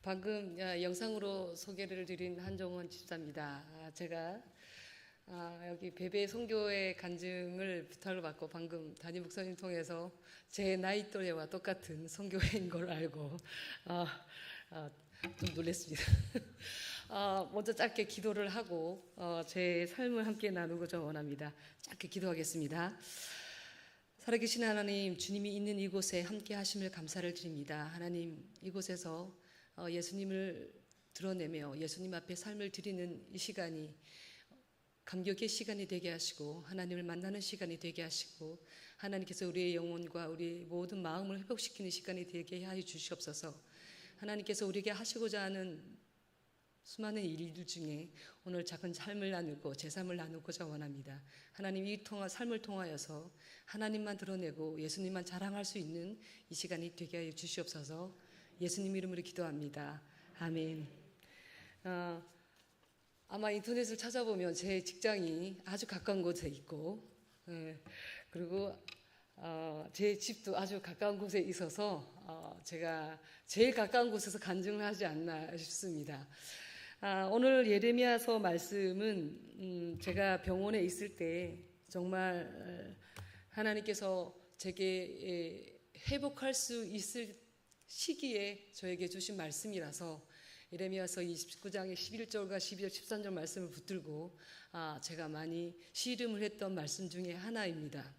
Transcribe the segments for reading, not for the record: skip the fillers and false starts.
방금 영상으로 소개를 드린 한정원 집사입니다. 제가 여기 베베 선교회 간증을 부탁을 받고 방금 담임 목사님 통해서 제 나이 또래와 똑같은 선교회인 걸 알고 좀 놀랐습니다. 먼저 짧게 기도를 하고 제 삶을 함께 나누고자 원합니다. 짧게 기도하겠습니다. 살아계신 하나님, 주님이 있는 이곳에 함께 하심을 감사를 드립니다. 하나님, 이곳에서 예수님을 드러내며 예수님 앞에 삶을 드리는 이 시간이 감격의 시간이 되게 하시고 하나님을 만나는 시간이 되게 하시고 하나님께서 우리의 영혼과 우리 모든 마음을 회복시키는 시간이 되게 하여 주시옵소서. 하나님께서 우리에게 하시고자 하는 수많은 일들 중에 오늘 작은 삶을 나누고 제 삶을 나누고자 원합니다. 하나님, 이 삶을 통하여서 하나님만 드러내고 예수님만 자랑할 수 있는 이 시간이 되게 하여 주시옵소서. 예수님 이름으로 기도합니다. 아멘. 아마 인터넷을 찾아보면 제 직장이 아주 가까운 곳에 있고, 그리고 제 집도 아주 가까운 곳에 있어서 제가 제일 가까운 곳에서 간증을 하지 않나 싶습니다. 오늘 예레미야서 말씀은 제가 병원에 있을 때 정말 하나님께서 제게 회복할 수 있을 시기에 저에게 주신 말씀이라서 예레미야서 29장의 11절과 12절 13절 말씀을 붙들고 제가 많이 씨름을 했던 말씀 중에 하나입니다.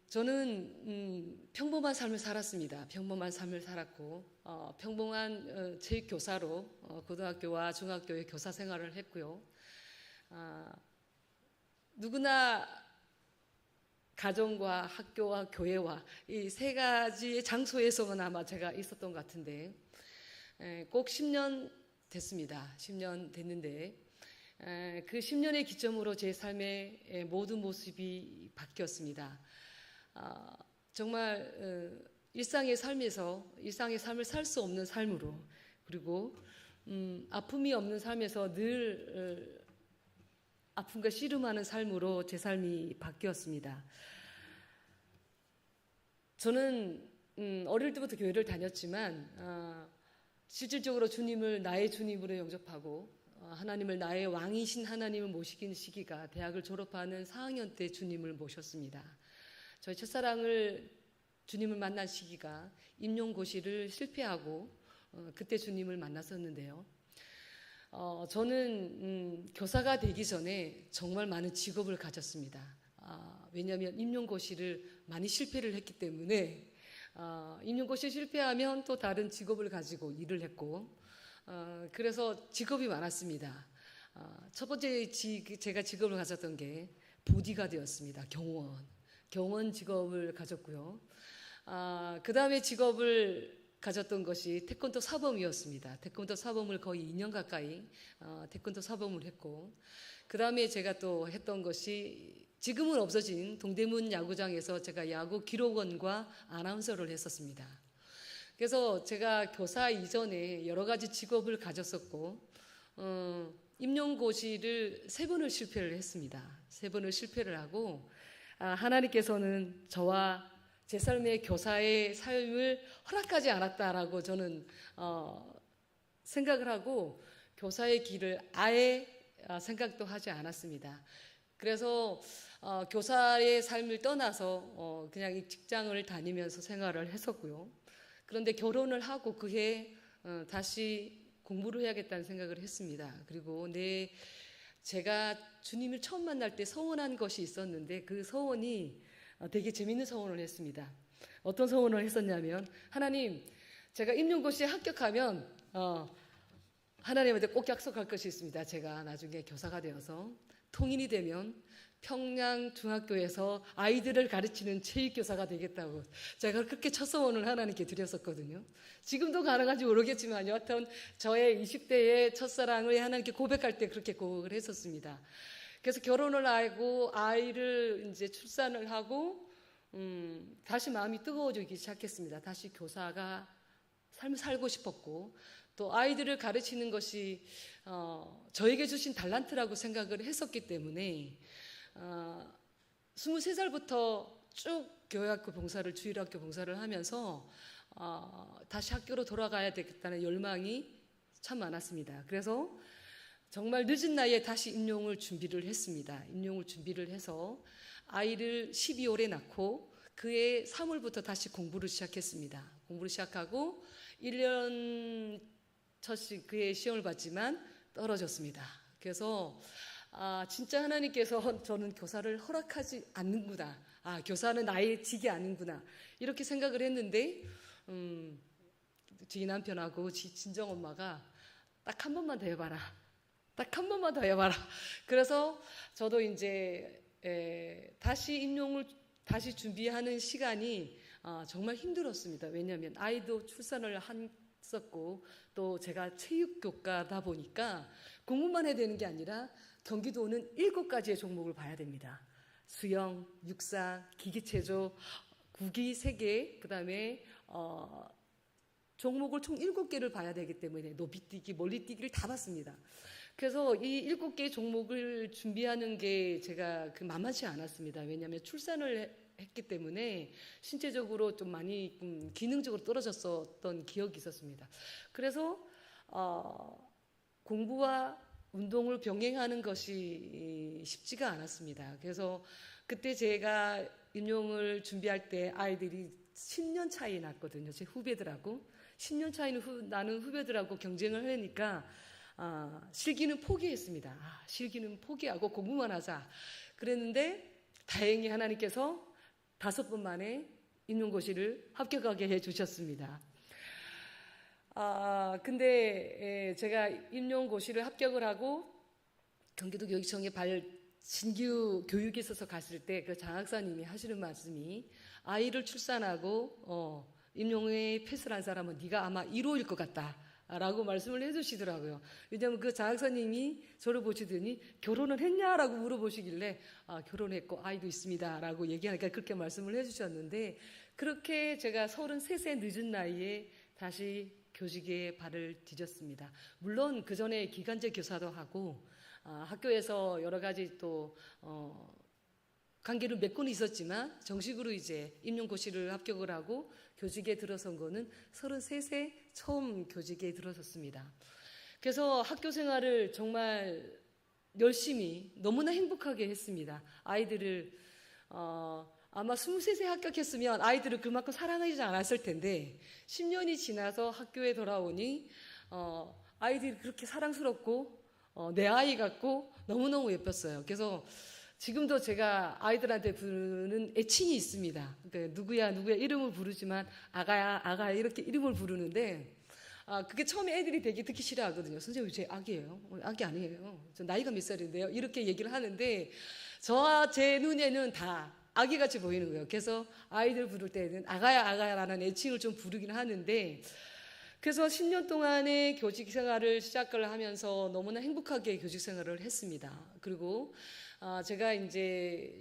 저는 평범한 삶을 살았습니다. 평범한 삶을 살았고 평범한 체육교사로 고등학교와 중학교의 교사 생활을 했고요. 누구나 가정과 학교와 교회와 이 세 가지의 장소에서만 아마 제가 있었던 것 같은데 꼭 10년 됐습니다. 10년 됐는데 그 10년의 기점으로 제 삶의 모든 모습이 바뀌었습니다. 정말 일상의 삶에서 일상의 삶을 살 수 없는 삶으로, 그리고 아픔이 없는 삶에서 늘 아픔과 씨름하는 삶으로 제 삶이 바뀌었습니다. 저는 어릴 때부터 교회를 다녔지만 실질적으로 주님을 나의 주님으로 영접하고 하나님을 나의 왕이신 하나님을 모시는 시기가 대학을 졸업하는 4학년 때 주님을 모셨습니다. 저희 첫사랑을 주님을 만난 시기가 임용고시를 실패하고 그때 주님을 만났었는데요. 저는 교사가 되기 전에 정말 많은 직업을 가졌습니다. 왜냐하면 임용고시를 많이 실패를 했기 때문에 임용고시 실패하면 또 다른 직업을 가지고 일을 했고 그래서 직업이 많았습니다. 첫 번째 제가 직업을 가졌던 게 보디가드였습니다. 경원 직업을 가졌고요. 그 다음에 직업을 가졌던 것이 태권도 사범이었습니다. 태권도 사범을 거의 2년 가까이 태권도 사범을 했고, 그 다음에 제가 또 했던 것이 지금은 없어진 동대문 야구장에서 제가 야구 기록원과 아나운서를 했었습니다. 그래서 제가 교사 이전에 여러 가지 직업을 가졌었고 임용고시를 3번을 실패를 했습니다. 3번을 실패를 하고 하나님께서는 저와 제 삶의 교사의 삶을 허락하지 않았다라고 저는 생각을 하고 교사의 길을 아예 생각도 하지 않았습니다. 그래서 교사의 삶을 떠나서 그냥 이 직장을 다니면서 생활을 했었고요. 그런데 결혼을 하고 그해 다시 공부를 해야겠다는 생각을 했습니다. 그리고 제가 주님을 처음 만날 때 서원한 것이 있었는데 그 서원이 되게 재밌는 서원을 했습니다. 어떤 서원을 했었냐면, 하나님, 제가 임용고시에 합격하면 하나님한테 꼭 약속할 것이 있습니다. 제가 나중에 교사가 되어서 통인이 되면 평양중학교에서 아이들을 가르치는 체육교사가 되겠다고 제가 그렇게 첫 서원을 하나님께 드렸었거든요. 지금도 가능한지 모르겠지만 여하튼 저의 20대의 첫사랑을 하나님께 고백할 때 그렇게 고백을 했었습니다. 그래서 결혼을 하고 아이를 이제 출산을 하고 다시 마음이 뜨거워지기 시작했습니다. 다시 교사가 삶을 살고 싶었고 또 아이들을 가르치는 것이 저에게 주신 달란트라고 생각을 했었기 때문에 23살부터 쭉 교회학교 봉사를 주일학교 봉사를 하면서 다시 학교로 돌아가야 되겠다는 열망이 참 많았습니다. 그래서 정말 늦은 나이에 다시 임용을 준비를 했습니다. 임용을 준비를 해서 아이를 12월에 낳고 그해 3월부터 다시 공부를 시작했습니다. 공부를 시작하고 1년 그해 시험을 봤지만 떨어졌습니다. 그래서 진짜 하나님께서 저는 교사를 허락하지 않는구나. 교사는 나의 직이 아닌구나. 이렇게 생각을 했는데 저희 남편하고 친정엄마가 딱 한 번만 더 해봐라. 딱 한 번만 더 해봐라. 그래서 저도 이제 다시 임용을 다시 준비하는 시간이 정말 힘들었습니다. 왜냐하면 아이도 출산을 했었고 또 제가 체육교과다 보니까 공부만 해야 되는 게 아니라 경기도는 7가지의 종목을 봐야 됩니다. 수영, 육상, 기계체조, 구기 3개, 그 다음에 종목을 총 7개를 봐야 되기 때문에 높이뛰기, 멀리뛰기를 다 봤습니다. 그래서 이 7개의 종목을 준비하는 게 제가 만만치 않았습니다. 왜냐하면 출산을 했기 때문에 신체적으로 좀 많이 기능적으로 떨어졌었던 기억이 있었습니다. 그래서 공부와 운동을 병행하는 것이 쉽지가 않았습니다. 그래서 그때 제가 임용을 준비할 때 아이들이 10년 차이 났거든요. 제 후배들하고 10년 차이 나는 후배들하고 경쟁을 하니까 실기는 포기했습니다. 실기는 포기하고 공부만 하자. 그랬는데 다행히 하나님께서 5번 만에 임용고시를 합격하게 해주셨습니다. 근데 제가 임용고시를 합격을 하고 경기도 교육청에 신규 교육에 있어서 갔을 때 그 장학사님이 하시는 말씀이 아이를 출산하고 임용에 패스를 한 사람은 네가 아마 1호일 것 같다 라고 말씀을 해주시더라고요. 왜냐하면 그 장학사님이 저를 보시더니 결혼을 했냐라고 물어보시길래 결혼했고 아이도 있습니다 라고 얘기하니까 그렇게 말씀을 해주셨는데, 그렇게 제가 33세 늦은 나이에 다시 교직에 발을 디뎠습니다. 물론 그 전에 기간제 교사도 하고 학교에서 여러 가지 또 관계를 맺고는 있었지만 정식으로 이제 임용고시를 합격을 하고 교직에 들어선 거는 33세 처음 교직에 들어섰습니다. 그래서 학교 생활을 정말 열심히 너무나 행복하게 했습니다. 아이들을 아마 23세 합격했으면 아이들을 그만큼 사랑하지 않았을 텐데 10년이 지나서 학교에 돌아오니 아이들이 그렇게 사랑스럽고 내 아이 같고 너무너무 예뻤어요. 그래서 지금도 제가 아이들한테 부르는 애칭이 있습니다. 그러니까 누구야 이름을 부르지만 아가야 이렇게 이름을 부르는데 그게 처음에 애들이 되게 듣기 싫어하거든요. 선생님 제 아기예요. 아기 아니에요. 저 나이가 몇 살인데요. 이렇게 얘기를 하는데 제 눈에는 다 아기같이 보이는 거예요. 그래서 아이들 부를 때는 아가야라는 애칭을 좀 부르긴 하는데, 그래서 10년 동안의 교직 생활을 시작을 하면서 너무나 행복하게 교직 생활을 했습니다. 그리고 제가 이제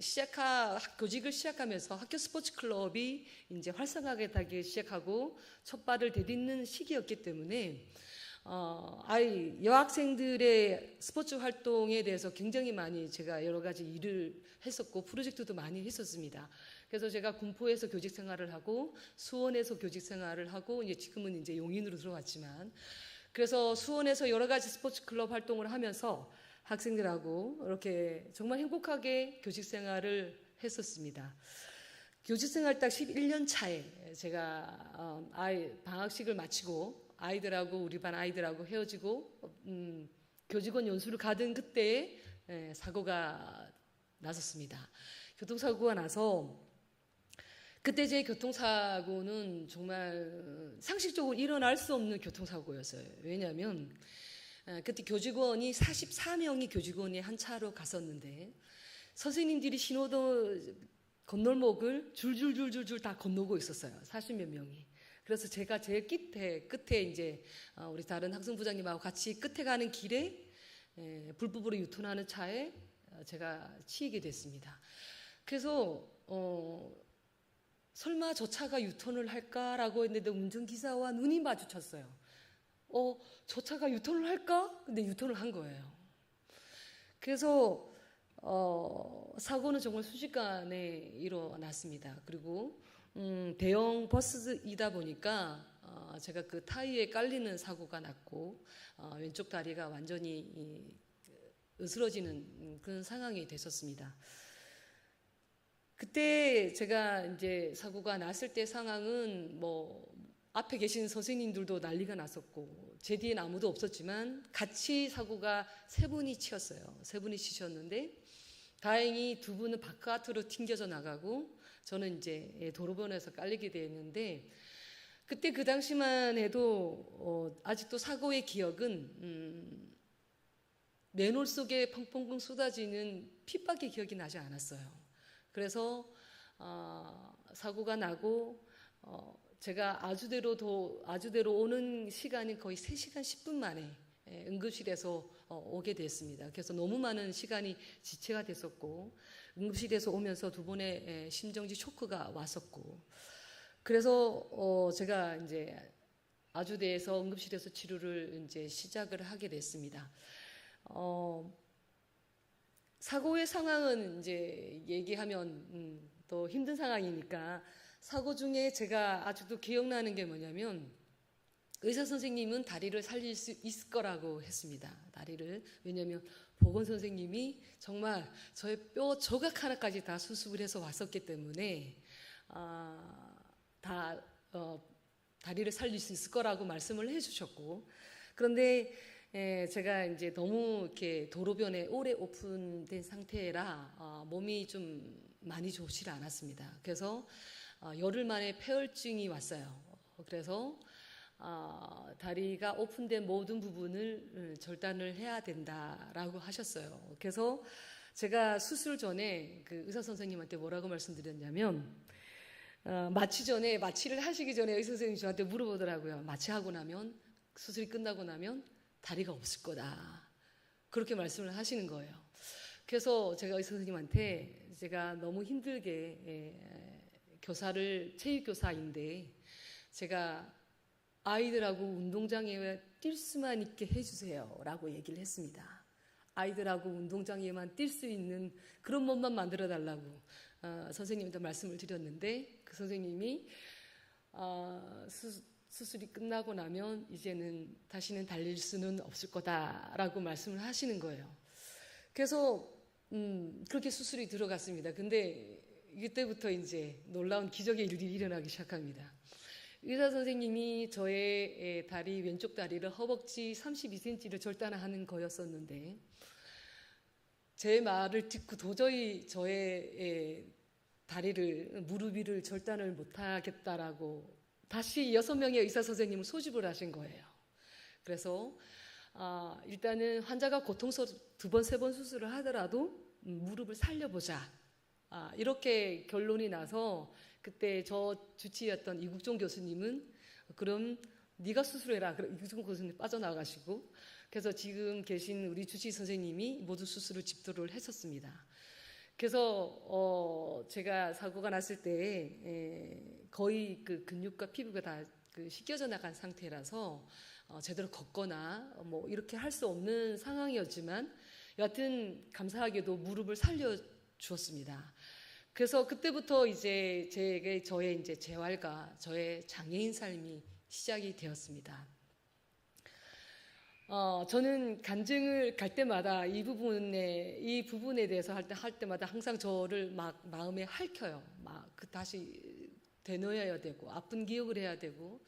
교직을 시작하면서 학교 스포츠 클럽이 이제 활성화하게 되기 시작하고 첫 발을 디딛는 시기였기 때문에 여학생들의 스포츠 활동에 대해서 굉장히 많이 제가 여러 가지 일을 했었고 프로젝트도 많이 했었습니다. 그래서 제가 군포에서 교직 생활을 하고 수원에서 교직 생활을 하고 이제 지금은 이제 용인으로 들어왔지만, 그래서 수원에서 여러 가지 스포츠 클럽 활동을 하면서 학생들하고 이렇게 정말 행복하게 교직 생활을 했었습니다. 교직 생활 딱 11년 차에 제가 방학식을 마치고 우리 반 아이들하고 헤어지고 교직원 연수를 가던 그때에 사고가 났었습니다. 교통사고가 나서 그때 제 교통사고는 정말 상식적으로 일어날 수 없는 교통사고였어요. 왜냐하면 그때 44명이 교직원이 한 차로 갔었는데 선생님들이 신호등 건널목을 줄줄줄줄줄 다 건너고 있었어요. 40몇 명이. 그래서 제가 제일 끝에 이제 우리 다른 학생부장님하고 같이 끝에 가는 길에 불법으로 유턴하는 차에 제가 치이게 됐습니다. 그래서 설마 저 차가 유턴을 할까라고 했는데 운전기사와 눈이 마주쳤어요. 저 차가 유턴을 할까? 근데 유턴을 한 거예요. 그래서 사고는 정말 순식간에 일어났습니다. 그리고 대형 버스이다 보니까 제가 그 타이에 깔리는 사고가 났고 왼쪽 다리가 완전히 으스러지는 그런 상황이 됐었습니다. 그때 제가 이제 사고가 났을 때 상황은 뭐 앞에 계신 선생님들도 난리가 났었고 제 뒤엔 아무도 없었지만 같이 사고가 세 분이 치였어요. 세 분이 치셨는데 다행히 두 분은 바깥으로 튕겨져 나가고 저는 이제 도로변에서 깔리게 됐는데 그때 그 당시만 해도 아직도 사고의 기억은 내 눈 속에 펑펑펑 쏟아지는 핏밖에 기억이 나지 않았어요. 그래서 사고가 나고 제가 아주대로 오는 시간이 거의 3시간 10분 만에 응급실에서 오게 됐습니다. 그래서 너무 많은 시간이 지체가 됐었고 응급실에서 오면서 두 번의 심정지 쇼크가 왔었고 그래서 제가 이제 아주대에서 응급실에서 치료를 이제 시작을 하게 됐습니다. 사고의 상황은 이제 얘기하면 더 힘든 상황이니까 사고 중에 제가 아직도 기억나는 게 뭐냐면 의사 선생님은 다리를 살릴 수 있을 거라고 했습니다. 다리를. 왜냐하면 보건 선생님이 정말 저의 뼈 조각 하나까지 다 수습을 해서 왔었기 때문에 다리를 살릴 수 있을 거라고 말씀을 해주셨고 그런데 제가 이제 너무 이렇게 도로변에 오래 오픈된 상태라 몸이 좀 많이 좋지 않았습니다. 그래서 열흘 만에 폐혈증이 왔어요. 그래서 다리가 오픈된 모든 부분을 절단을 해야 된다라고 하셨어요. 그래서 제가 수술 전에 그 의사 선생님한테 뭐라고 말씀드렸냐면 마취를 하시기 전에 의사 선생님이 저한테 물어보더라고요. 마취하고 나면 수술이 끝나고 나면 다리가 없을 거다. 그렇게 말씀을 하시는 거예요. 그래서 제가 의사 선생님한테 제가 너무 힘들게 체육교사인데 제가 아이들하고 운동장에 뛸 수만 있게 해주세요 라고 얘기를 했습니다. 아이들하고 운동장에만 뛸 수 있는 그런 몸만 만들어 달라고 선생님한테 말씀을 드렸는데 그 선생님이 수술이 끝나고 나면 이제는 다시는 달릴 수는 없을 거다라고 말씀을 하시는 거예요. 그래서 그렇게 수술이 들어갔습니다. 근데 이때부터 이제 놀라운 기적의 일이 일어나기 시작합니다. 의사 선생님이 저의 다리 왼쪽 다리를 허벅지 32cm를 절단하는 거였었는데 제 말을 듣고 도저히 저의 무릎 위를 절단을 못하겠다라고 다시 6명의 의사 선생님을 소집을 하신 거예요. 그래서 일단은 환자가 고통스러워 2번, 3번 수술을 하더라도 무릎을 살려보자. 이렇게 결론이 나서 그때 저 주치의였던 이국종 교수님은 그럼 네가 수술해라. 이국종 교수님 빠져나가시고 그래서 지금 계신 우리 주치의 선생님이 모든 수술을 집도를 했었습니다. 그래서 제가 사고가 났을 때 거의 그 근육과 피부가 다 씻겨져 나간 상태라서 제대로 걷거나 뭐 이렇게 할 수 없는 상황이었지만 여하튼 감사하게도 무릎을 살려 주었습니다. 그래서 그때부터 이제 저의 이제 재활과 저의 장애인 삶이 시작이 되었습니다. 저는 간증을 갈 때마다 이 부분에 대해서 할 때마다 항상 저를 막 마음에 핥혀요. 다시 되뇌어야 되고 아픈 기억을 해야 되고.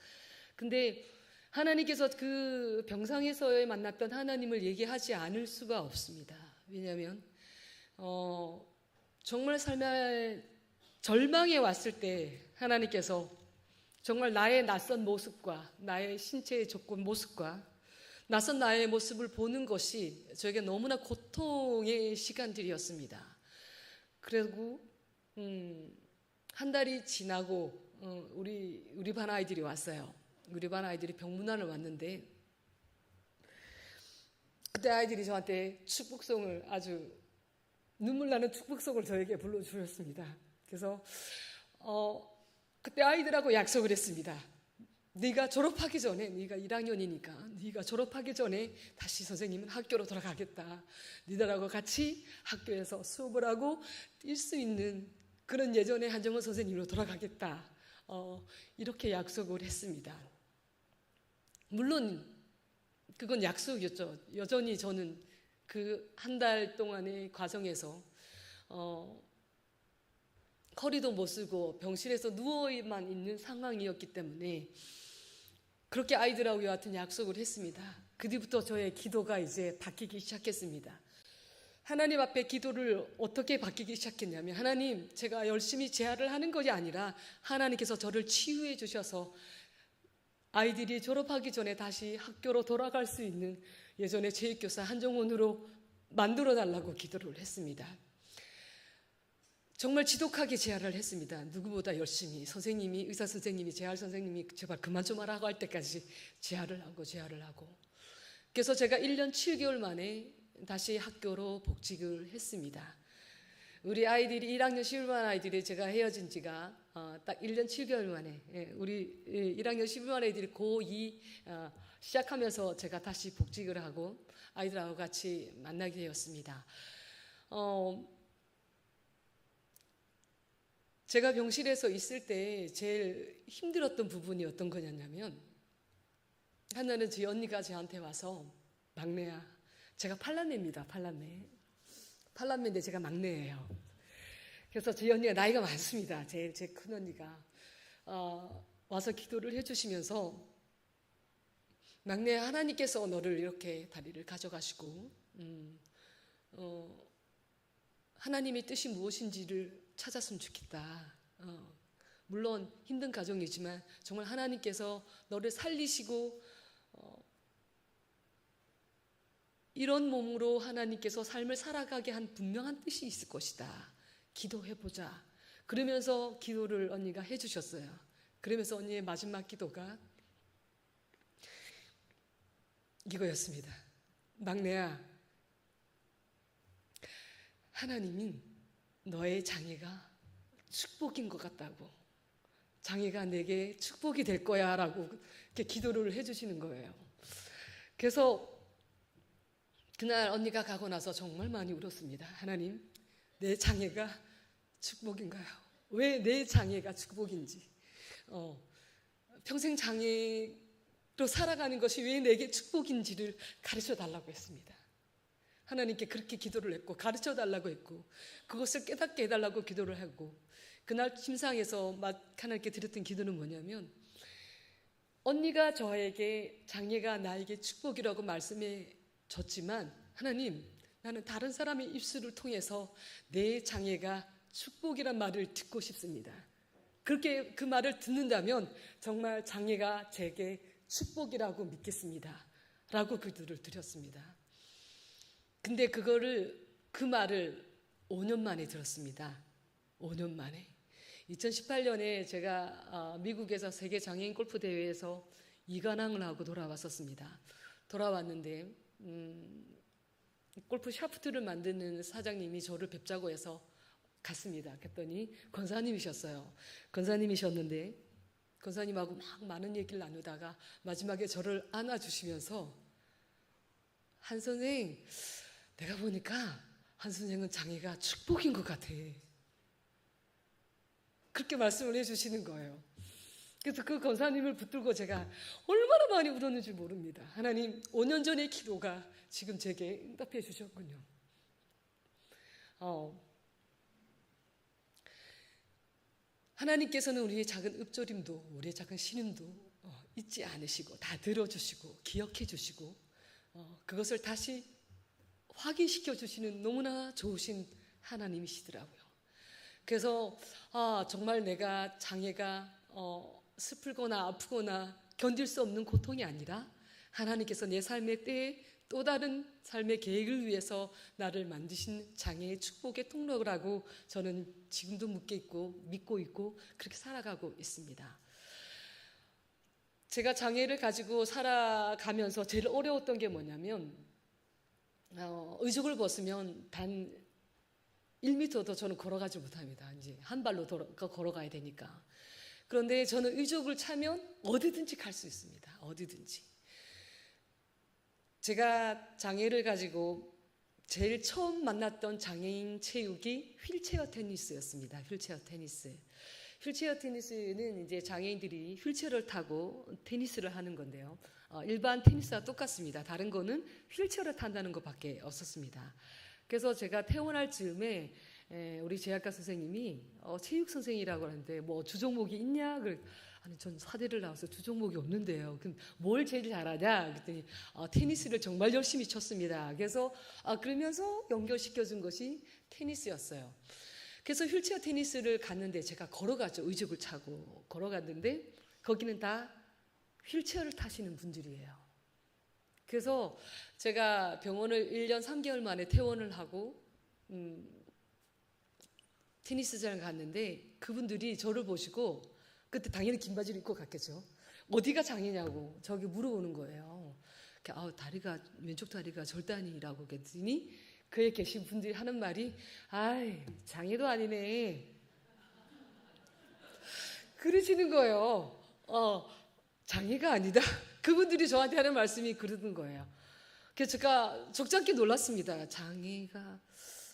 근데 하나님께서 그 병상에서 만났던 하나님을 얘기하지 않을 수가 없습니다. 왜냐하면 정말 삶의 절망에 왔을 때 하나님께서 정말 나의 낯선 모습과 나의 신체의 조건 모습과 낯선 나의 모습을 보는 것이 저에게 너무나 고통의 시간들이었습니다. 그리고 한 달이 지나고 우리 반 아이들이 왔어요. 우리 반 아이들이 병문안을 왔는데 그때 아이들이 저한테 축복송을 아주 눈물 나는 축복송을 저에게 불러주셨습니다. 그래서 그때 아이들하고 약속을 했습니다. 네가 졸업하기 전에, 네가 1학년이니까 네가 졸업하기 전에 다시 선생님은 학교로 돌아가겠다. 니들하고 같이 학교에서 수업을 하고 뛸 수 있는 그런 예전의 한정원 선생님으로 돌아가겠다. 이렇게 약속을 했습니다. 물론 그건 약속이었죠. 여전히 저는 그 한 달 동안의 과정에서 허리도 못 쓰고 병실에서 누워만 있는 상황이었기 때문에 그렇게 아이들하고 같은 약속을 했습니다. 그 뒤부터 저의 기도가 이제 바뀌기 시작했습니다. 하나님 앞에 기도를 어떻게 바뀌기 시작했냐면, 하나님, 제가 열심히 재활을 하는 것이 아니라 하나님께서 저를 치유해 주셔서 아이들이 졸업하기 전에 다시 학교로 돌아갈 수 있는 예전의 체육교사 한정원으로 만들어 달라고 기도를 했습니다. 정말 지독하게 재활을 했습니다. 누구보다 열심히 선생님이, 의사 선생님이, 재활 선생님이 제발 그만 좀 하라고 할 때까지 재활을 하고 그래서 제가 1년 7개월 만에 다시 학교로 복직을 했습니다. 우리 아이들이 1학년 11반 아이들이 제가 헤어진 지가 딱 1년 7개월 만에, 우리 1학년 11반 아이들이 고2 시작하면서 제가 다시 복직을 하고 아이들하고 같이 만나게 되었습니다. 제가 병실에서 있을 때 제일 힘들었던 부분이 어떤 거냐면, 하나는 저희 언니가 저한테 와서, 막내야, 제가 팔남매입니다. 팔남매인데 제가 막내예요. 그래서 저희 언니가 나이가 많습니다. 제 큰 언니가 와서 기도를 해주시면서, 막내, 하나님께서 너를 이렇게 다리를 가져가시고 하나님의 뜻이 무엇인지를 찾았으면 좋겠다. 물론 힘든 가정이지만 정말 하나님께서 너를 살리시고 이런 몸으로 하나님께서 삶을 살아가게 한 분명한 뜻이 있을 것이다. 기도해보자. 그러면서 기도를 언니가 해주셨어요. 그러면서 언니의 마지막 기도가 이거였습니다. 막내야, 하나님은 너의 장애가 축복인 것 같다고, 장애가 내게 축복이 될 거야 라고 이렇게 기도를 해주시는 거예요. 그래서 그날 언니가 가고 나서 정말 많이 울었습니다. 하나님, 내 장애가 축복인가요? 왜 내 장애가 축복인지, 평생 장애로 살아가는 것이 왜 내게 축복인지를 가르쳐 달라고 했습니다. 하나님께 그렇게 기도를 했고 가르쳐 달라고 했고 그것을 깨닫게 해달라고 기도를 하고, 그날 침상에서 하나님께 드렸던 기도는 뭐냐면, 언니가 저에게 장애가 나에게 축복이라고 말씀해 줬지만, 하나님, 나는 다른 사람의 입술을 통해서 내 장애가 축복이란 말을 듣고 싶습니다. 그렇게 그 말을 듣는다면 정말 장애가 제게 축복이라고 믿겠습니다 라고 기도를 드렸습니다. 근데 그 말을 5년 만에 들었습니다. 5년 만에. 2018년에 제가 미국에서 세계 장애인 골프 대회에서 2관왕을 하고 돌아왔었습니다. 돌아왔는데 골프 샤프트를 만드는 사장님이 저를 뵙자고 해서 갔습니다. 그랬더니 권사님이셨어요. 권사님이셨는데 권사님하고 막 많은 얘기를 나누다가 마지막에 저를 안아주시면서, 한 선생, 내가 보니까 한 선생은 장애가 축복인 것 같아. 그렇게 말씀을 해주시는 거예요. 그래서 그 권사님을 붙들고 제가 얼마나 많이 울었는지 모릅니다. 하나님, 5년 전의 기도가 지금 제게 응답해 주셨군요. 하나님께서는 우리의 작은 읊조림도, 우리의 작은 신음도 잊지 않으시고 다 들어주시고 기억해 주시고 그것을 다시 확인시켜 주시는 너무나 좋으신 하나님이시더라고요. 그래서 정말 내가 장애가 슬프거나 아프거나 견딜 수 없는 고통이 아니라 하나님께서 내 삶의 때에 또 다른 삶의 계획을 위해서 나를 만드신 장애의 축복의 통로라고 저는 지금도 믿고 있고 그렇게 살아가고 있습니다. 제가 장애를 가지고 살아가면서 제일 어려웠던 게 뭐냐면, 의족을 벗으면 단 1m도 저는 걸어가지 못합니다. 이제 한 발로 걸어가야 되니까. 그런데 저는 의족을 차면 어디든지 갈 수 있습니다. 어디든지. 제가 장애를 가지고 제일 처음 만났던 장애인 체육이 휠체어 테니스였습니다. 휠체어 테니스. 휠체어 테니스는 이제 장애인들이 휠체어를 타고 테니스를 하는 건데요. 일반 테니스와 똑같습니다. 다른 거는 휠체어를 탄다는 것밖에 없었습니다. 그래서 제가 퇴원할 즈음에 우리 제약과 선생님이 체육 선생이라고 하는데 뭐 주종목이 있냐? 아니 전 사대를 나와서 주종목이 없는데요. 그럼 뭘 제일 잘하냐? 그랬더니 테니스를 정말 열심히 쳤습니다. 그래서 그러면서 연결시켜준 것이 테니스였어요. 그래서 휠체어 테니스를 갔는데 제가 걸어갔죠. 의족을 차고 걸어갔는데 거기는 다 휠체어를 타시는 분들이에요. 그래서 제가 병원을 1년 3개월 만에 퇴원을 하고 테니스장을 갔는데 그분들이 저를 보시고 그때 당연히 긴 바지를 입고 갔겠죠. 어디가 장애냐고 저기 물어보는 거예요. 다리가 왼쪽 다리가 절단이라고 그랬더니 그에 계신 분들이 하는 말이 아이 장애도 아니네 그러시는 거예요. 장애가 아니다. 그분들이 저한테 하는 말씀이 그러는 거예요. 그래서 제가 적잖게 놀랐습니다. 장애가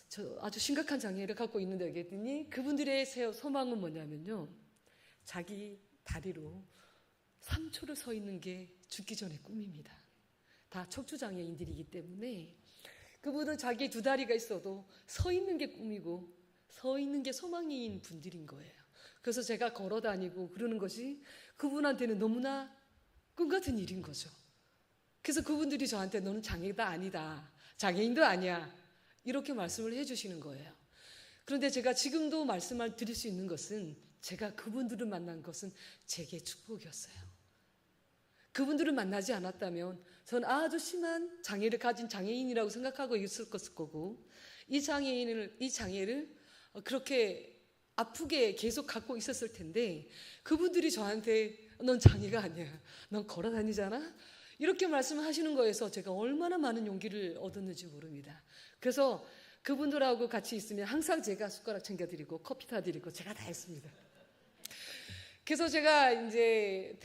저 아주 심각한 장애를 갖고 있는데 그랬더니 그분들의 소망은 뭐냐면요. 자기 다리로 3초를 서 있는 게 죽기 전의 꿈입니다. 다 척추장애인들이기 때문에 그분은 자기 두 다리가 있어도 서 있는 게 꿈이고 서 있는 게 소망인 분들인 거예요. 그래서 제가 걸어 다니고 그러는 것이 그분한테는 너무나 꿈 같은 일인 거죠. 그래서 그분들이 저한테 너는 장애가 아니다. 장애인도 아니야. 이렇게 말씀을 해주시는 거예요. 그런데 제가 지금도 말씀을 드릴 수 있는 것은 제가 그분들을 만난 것은 제게 축복이었어요. 그분들을 만나지 않았다면 저는 아주 심한 장애를 가진 장애인이라고 생각하고 있을 거고 이 장애를 그렇게 아프게 계속 갖고 있었을 텐데 그분들이 저한테 넌 장애가 아니야. 넌 걸어 다니잖아. 이렇게 말씀하시는 거에서 제가 얼마나 많은 용기를 얻었는지 모릅니다. 그래서 그분들하고 같이 있으면 항상 제가 숟가락 챙겨드리고 커피 타드리고 제가 다 했습니다. 그래서 제가 이제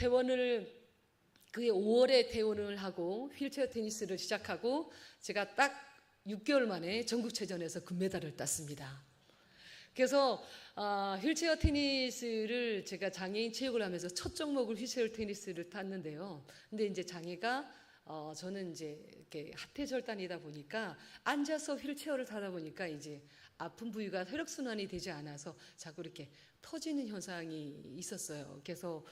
그게 5월에 퇴원을 하고 휠체어 테니스를 시작하고 제가 딱 6개월 만에 전국체전에서 금메달을 땄습니다. 그래서 휠체어 테니스를 제가 장애인 체육을 하면서 첫 종목을 휠체어 테니스를 탔는데요. 근데 이제 장애가 저는 이제 이렇게 하태절단이다 보니까 앉아서 휠체어를 타다 보니까 이제 아픈 부위가 혈액순환이 되지 않아서 자꾸 이렇게 터지는 현상이 있었어요. 그래서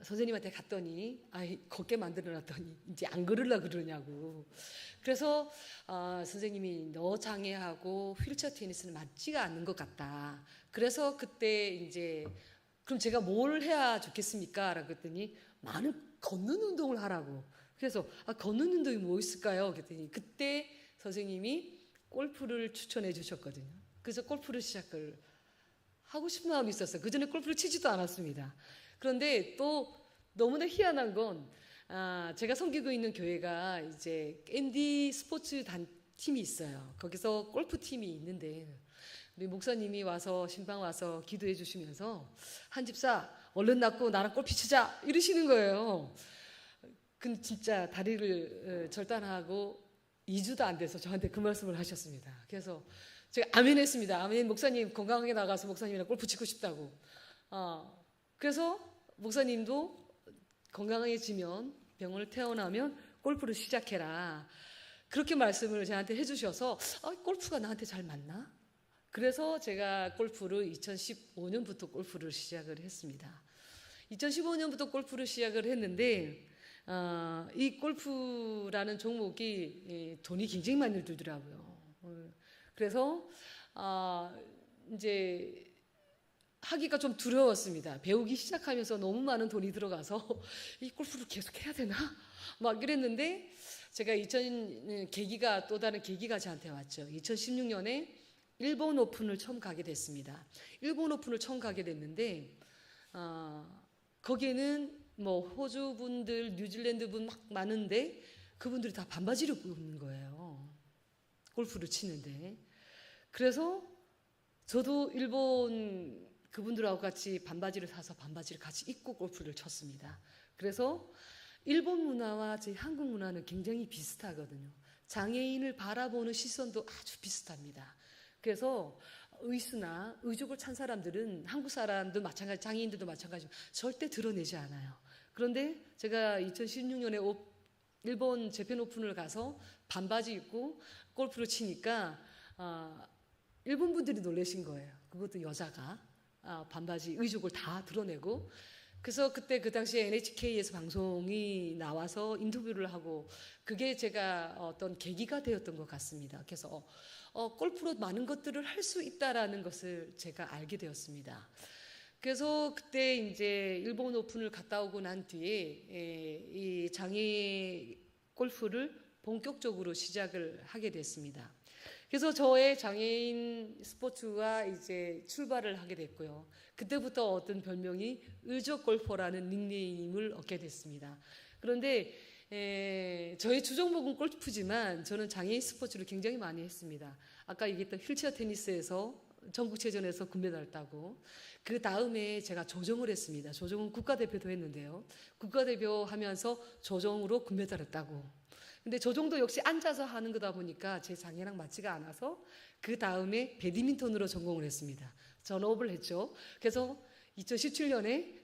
선생님한테 갔더니 걷게 만들어놨더니 이제 안 걸으려고 그러냐고. 그래서 선생님이 너 장애하고 휠체어 테니스는 맞지가 않는 것 같다. 그래서 그때 이제 그럼 제가 뭘 해야 좋겠습니까? 라고 했더니 많은 걷는 운동을 하라고. 그래서 걷는 운동이 뭐 있을까요? 그랬더니 그때 선생님이 골프를 추천해 주셨거든요. 그래서 골프를 시작을 하고 싶은 마음이 있었어요. 그 전에 골프를 치지도 않았습니다. 그런데 또 너무나 희한한 건 제가 섬기고 있는 교회가 이제 앤디 스포츠 팀이 있어요. 거기서 골프 팀이 있는데 우리 목사님이 와서 신방 와서 기도해 주시면서 한 집사 얼른 낫고 나랑 골프 치자 이러시는 거예요. 근데 진짜 다리를 절단하고 2주도 안 돼서 저한테 그 말씀을 하셨습니다. 그래서 제가 아멘 했습니다. 아멘. 목사님 건강하게 나가서 목사님이랑 골프 치고 싶다고. 그래서 목사님도 건강해지면 병원을 퇴원하면 골프를 시작해라. 그렇게 말씀을 저한테 해주셔서 골프가 나한테 잘 맞나? 그래서 제가 골프를 2015년부터 골프를 시작을 했습니다. 2015년부터 골프를 시작을 했는데 이 골프라는 종목이 돈이 굉장히 많이 들더라고요. 그래서 이제 하기가 좀 두려웠습니다. 배우기 시작하면서 너무 많은 돈이 들어가서 이 골프를 계속 해야 되나? 막 이랬는데 제가 또 다른 계기가 저한테 왔죠. 2016년에 일본 오픈을 처음 가게 됐습니다. 일본 오픈을 처음 가게 됐는데 거기에는 뭐 호주 분들, 뉴질랜드 분 막 많은데 그분들이 다 반바지를 입고 있는 거예요. 골프를 치는데. 그래서 저도 일본 그분들하고 같이 반바지를 사서 반바지를 같이 입고 골프를 쳤습니다. 그래서 일본 문화와 저희 한국 문화는 굉장히 비슷하거든요. 장애인을 바라보는 시선도 아주 비슷합니다. 그래서 의수나 의족을 찬 사람들은 한국 사람도 마찬가지, 장애인들도 마찬가지로 절대 드러내지 않아요. 그런데 제가 2016년에 일본 재팬 오픈을 가서 반바지 입고 골프를 치니까 일본 분들이 놀라신 거예요. 그것도 여자가 반바지 의족을 다 드러내고. 그래서 그때 그 당시에 NHK에서 방송이 나와서 인터뷰를 하고, 그게 제가 어떤 계기가 되었던 것 같습니다. 그래서 골프로 많은 것들을 할 수 있다라는 것을 제가 알게 되었습니다. 그래서 그때 이제 일본 오픈을 갔다 오고 난 뒤에 이 장애 골프를 본격적으로 시작을 하게 됐습니다. 그래서 저의 장애인 스포츠와 이제 출발을 하게 됐고요. 그때부터 어떤 별명이 의족 골퍼라는 닉네임을 얻게 됐습니다. 그런데 저의 주종목은 골프지만 저는 장애인 스포츠를 굉장히 많이 했습니다. 아까 얘기했던 휠체어 테니스에서 전국체전에서 금메달을 따고, 그 다음에 제가 조정을 했습니다. 조정은 국가대표도 했는데요. 국가대표 하면서 조정으로 금메달을 따고, 근데 조정도 역시 앉아서 하는 거다 보니까 제 장애랑 맞지가 않아서 그 다음에 배드민턴으로 전공을 했습니다. 전업을 했죠. 그래서 2017년에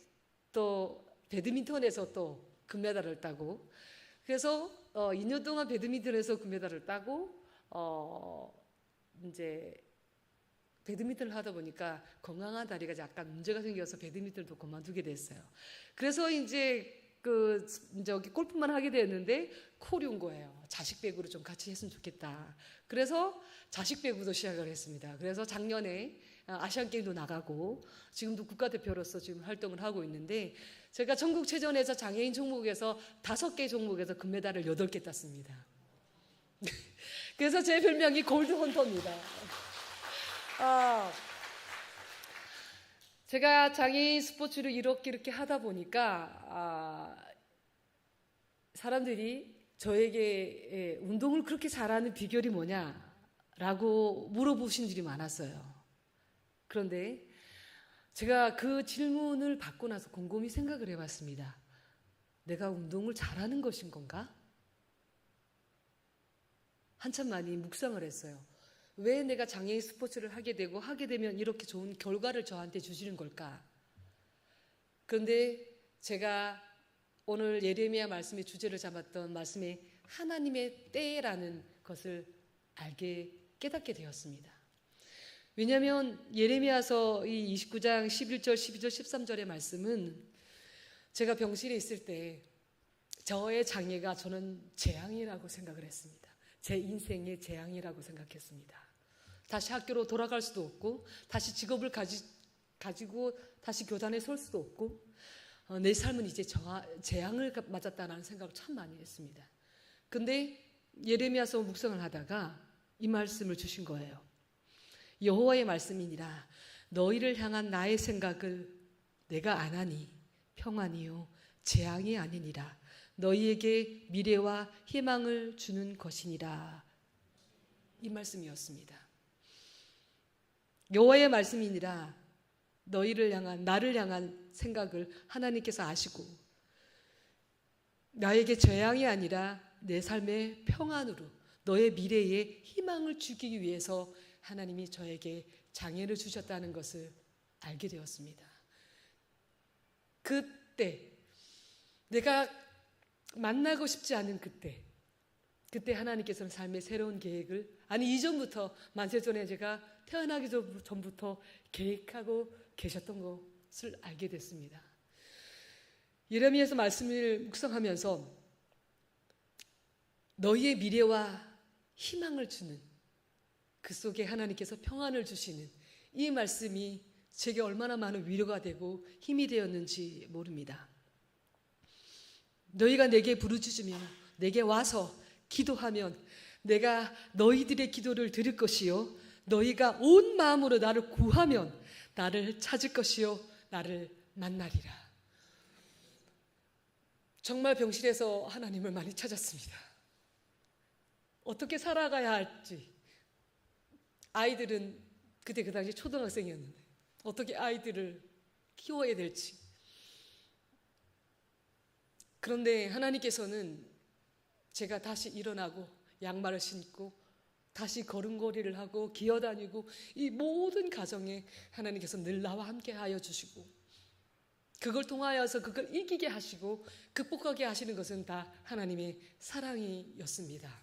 또 배드민턴에서 또 금메달을 따고, 그래서 2년 동안 배드민턴에서 금메달을 따고, 이제 배드민턴을 하다 보니까 건강한 다리가 약간 문제가 생겨서 배드민턴도 그만두게 됐어요. 그래서 이제 저기 골프만 하게 됐는데 콜이 온 거예요. 자식 배구를 좀 같이 했으면 좋겠다. 그래서 자식 배구도 시작을 했습니다. 그래서 작년에 아시안 게임도 나가고 지금도 국가대표로서 지금 활동을 하고 있는데, 제가 전국체전에서 장애인 종목에서 5개 종목에서 금메달을 8개 땄습니다. 그래서 제 별명이 골드헌터입니다. 제가 장애인 스포츠를 이렇게 하다 보니까 사람들이 저에게 운동을 그렇게 잘하는 비결이 뭐냐라고 물어보신 일이 많았어요. 그런데 제가 그 질문을 받고 나서 곰곰이 생각을 해봤습니다. 내가 운동을 잘하는 것인 건가? 한참 많이 묵상을 했어요. 왜 내가 장애인 스포츠를 하게 되고 하게 되면 이렇게 좋은 결과를 저한테 주시는 걸까? 그런데 제가 오늘 예레미야 말씀의 주제를 잡았던 말씀에 하나님의 때라는 것을 깨닫게 되었습니다. 왜냐하면 예레미야서 이 29장 11절, 12절, 13절의 말씀은 제가 병실에 있을 때 저의 장애가 저는 재앙이라고 생각을 했습니다. 제 인생의 재앙이라고 생각했습니다. 다시 학교로 돌아갈 수도 없고, 다시 직업을 가지고 다시 교단에 설 수도 없고, 내 삶은 이제 재앙을 맞았다는 생각을 참 많이 했습니다. 근데 예레미야서 묵상을 하다가 이 말씀을 주신 거예요. 여호와의 말씀이니라. 너희를 향한 나의 생각을 내가 아나니 평안이요 재앙이 아니니라. 너희에게 미래와 희망을 주는 것이니라. 이 말씀이었습니다. 여호와의 말씀이니라. 나를 향한 생각을 하나님께서 아시고, 나에게 재앙이 아니라 내 삶의 평안으로 너의 미래에 희망을 주기 위해서 하나님이 저에게 장애를 주셨다는 것을 알게 되었습니다. 그때 내가 만나고 싶지 않은 그때 하나님께서는 삶의 새로운 계획을, 아니 이전부터 만세전에 제가 태어나기 전부터 계획하고 계셨던 것을 알게 됐습니다. 예레미야서 말씀을 묵상하면서 너희의 미래와 희망을 주는, 그 속에 하나님께서 평안을 주시는 이 말씀이 제게 얼마나 많은 위로가 되고 힘이 되었는지 모릅니다. 너희가 내게 부르짖으며 내게 와서 기도하면 내가 너희들의 기도를 들을 것이요 너희가 온 마음으로 나를 구하면 나를 찾을 것이요 나를 만나리라. 정말 병실에서 하나님을 많이 찾았습니다. 어떻게 살아가야 할지, 아이들은 그때 그 당시 초등학생이었는데 어떻게 아이들을 키워야 될지. 그런데 하나님께서는 제가 다시 일어나고 양말을 신고 다시 걸음걸이를 하고 기어다니고 이 모든 가정에 하나님께서 늘 나와 함께 하여 주시고 그걸 통하여서 그걸 이기게 하시고 극복하게 하시는 것은 다 하나님의 사랑이었습니다.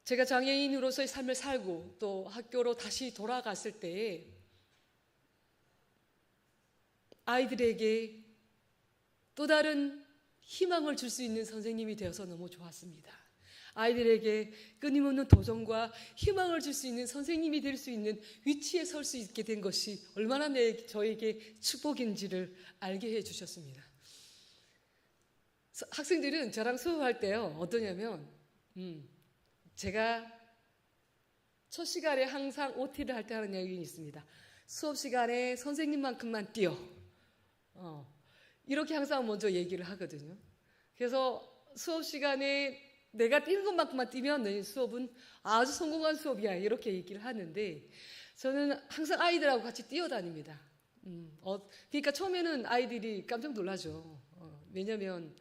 제가 장애인으로서의 삶을 살고 또 학교로 다시 돌아갔을 때에 아이들에게 또 다른 희망을 줄 수 있는 선생님이 되어서 너무 좋았습니다. 아이들에게 끊임없는 도전과 희망을 줄 수 있는 선생님이 될 수 있는 위치에 설 수 있게 된 것이 얼마나 저에게 축복인지를 알게 해주셨습니다. 학생들은 저랑 수업할 때요 어떠냐면 제가 첫 시간에 항상 OT를 할 때 하는 얘기가 있습니다. 수업 시간에 선생님만큼만 뛰어. 이렇게 항상 먼저 얘기를 하거든요. 그래서 수업 시간에 내가 뛰는 것만큼만 뛰면 내 수업은 아주 성공한 수업이야 이렇게 얘기를 하는데 저는 항상 아이들하고 같이 뛰어다닙니다. 그러니까 처음에는 아이들이 깜짝 놀라죠. 왜냐하면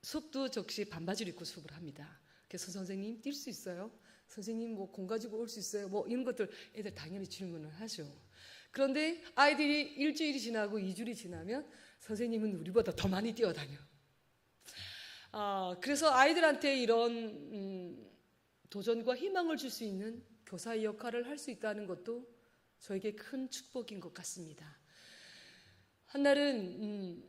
수업도 적시 반바지를 입고 수업을 합니다. 그래서 선생님 뛸 수 있어요? 선생님 뭐 공 가지고 올 수 있어요? 뭐 이런 것들 애들 당연히 질문을 하죠. 그런데 아이들이 일주일이 지나고 2주일이 지나면 선생님은 우리보다 더 많이 뛰어다녀. 그래서 아이들한테 이런 도전과 희망을 줄 수 있는 교사의 역할을 할 수 있다는 것도 저에게 큰 축복인 것 같습니다. 한날은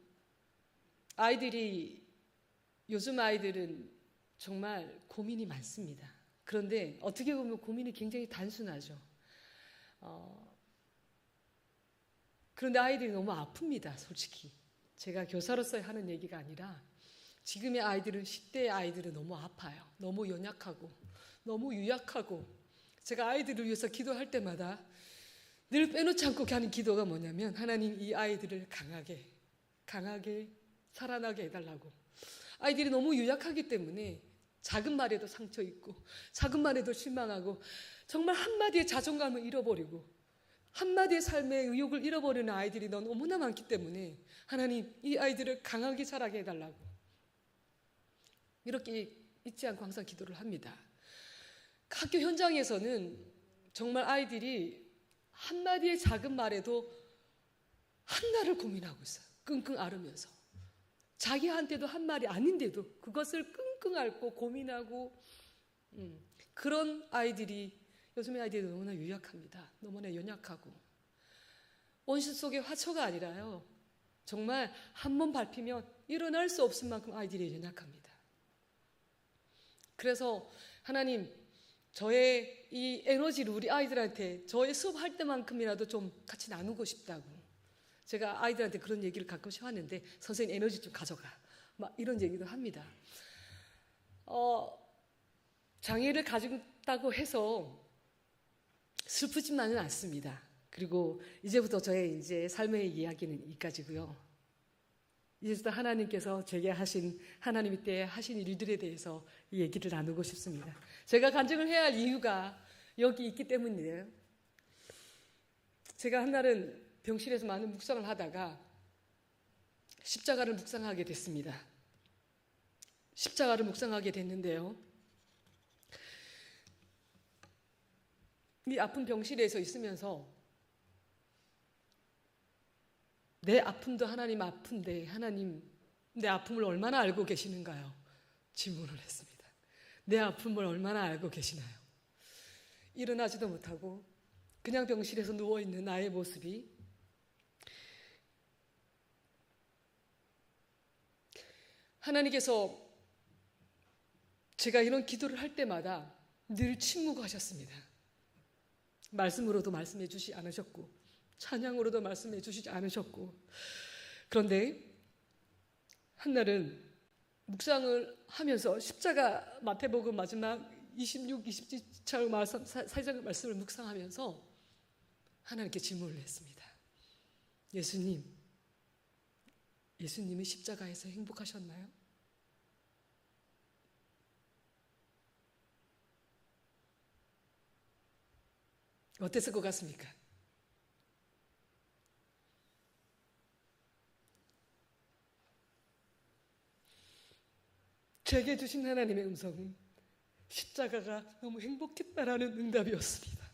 요즘 아이들은 정말 고민이 많습니다. 그런데 어떻게 보면 고민이 굉장히 단순하죠. 그런데 아이들이 너무 아픕니다. 솔직히 제가 교사로서 하는 얘기가 아니라 지금의 아이들은 10대의 아이들은 너무 아파요. 너무 연약하고 너무 유약하고 제가 아이들을 위해서 기도할 때마다 늘 빼놓지 않고 하는 기도가 뭐냐면 하나님 이 아이들을 강하게 살아나게 해달라고. 아이들이 너무 유약하기 때문에 작은 말에도 상처 있고 작은 말에도 실망하고 정말 한마디의 자존감을 잃어버리고 한마디의 삶의 의욕을 잃어버리는 아이들이 너무나 많기 때문에 하나님 이 아이들을 강하게 자라게 해달라고 이렇게 잊지 않고 항상 기도를 합니다. 학교 현장에서는 정말 아이들이 한마디의 작은 말에도 한 달을 고민하고 있어요. 끙끙 앓으면서 자기한테도 한 말이 아닌데도 그것을 끙끙 앓고 고민하고 그런 아이들이 요즘의 아이들이 너무나 유약합니다. 너무나 연약하고 원시 속의 화초가 아니라요 정말 한 번 밟히면 일어날 수 없을 만큼 아이들이 연약합니다. 그래서 하나님 저의 이 에너지를 우리 아이들한테 저의 수업할 때만큼이라도 좀 같이 나누고 싶다고 제가 아이들한테 그런 얘기를 가끔씩 하는데 선생님 에너지 좀 가져가 막 이런 얘기도 합니다. 장애를 가진다고 해서 슬프지만은 않습니다. 그리고 이제부터 저의 이제 삶의 이야기는 여기까지고요. 이제부터 하나님께서 제게 하신 하나님이 때 하신 일들에 대해서 이 얘기를 나누고 싶습니다. 제가 간증을 해야 할 이유가 여기 있기 때문이에요. 제가 한날은 병실에서 많은 묵상을 하다가 십자가를 묵상하게 됐습니다. 십자가를 묵상하게 됐는데요. 이 아픈 병실에서 있으면서 내 아픔도 하나님 아픈데 하나님 내 아픔을 얼마나 알고 계시는가요? 질문을 했습니다. 내 아픔을 얼마나 알고 계시나요? 일어나지도 못하고 그냥 병실에서 누워있는 나의 모습이 하나님께서 제가 이런 기도를 할 때마다 늘 침묵하셨습니다. 말씀으로도 말씀해 주시지 않으셨고 찬양으로도 말씀해 주시지 않으셨고 그런데 한날은 묵상을 하면서 십자가 마태복음 마지막 26, 27절 사장의 말씀을 묵상하면서 하나님께 질문을 했습니다. 예수님은 십자가에서 행복하셨나요? 어땠을 것 같습니까? 제게 주신 하나님의 음성은 십자가가 너무 행복했다라는 응답이었습니다.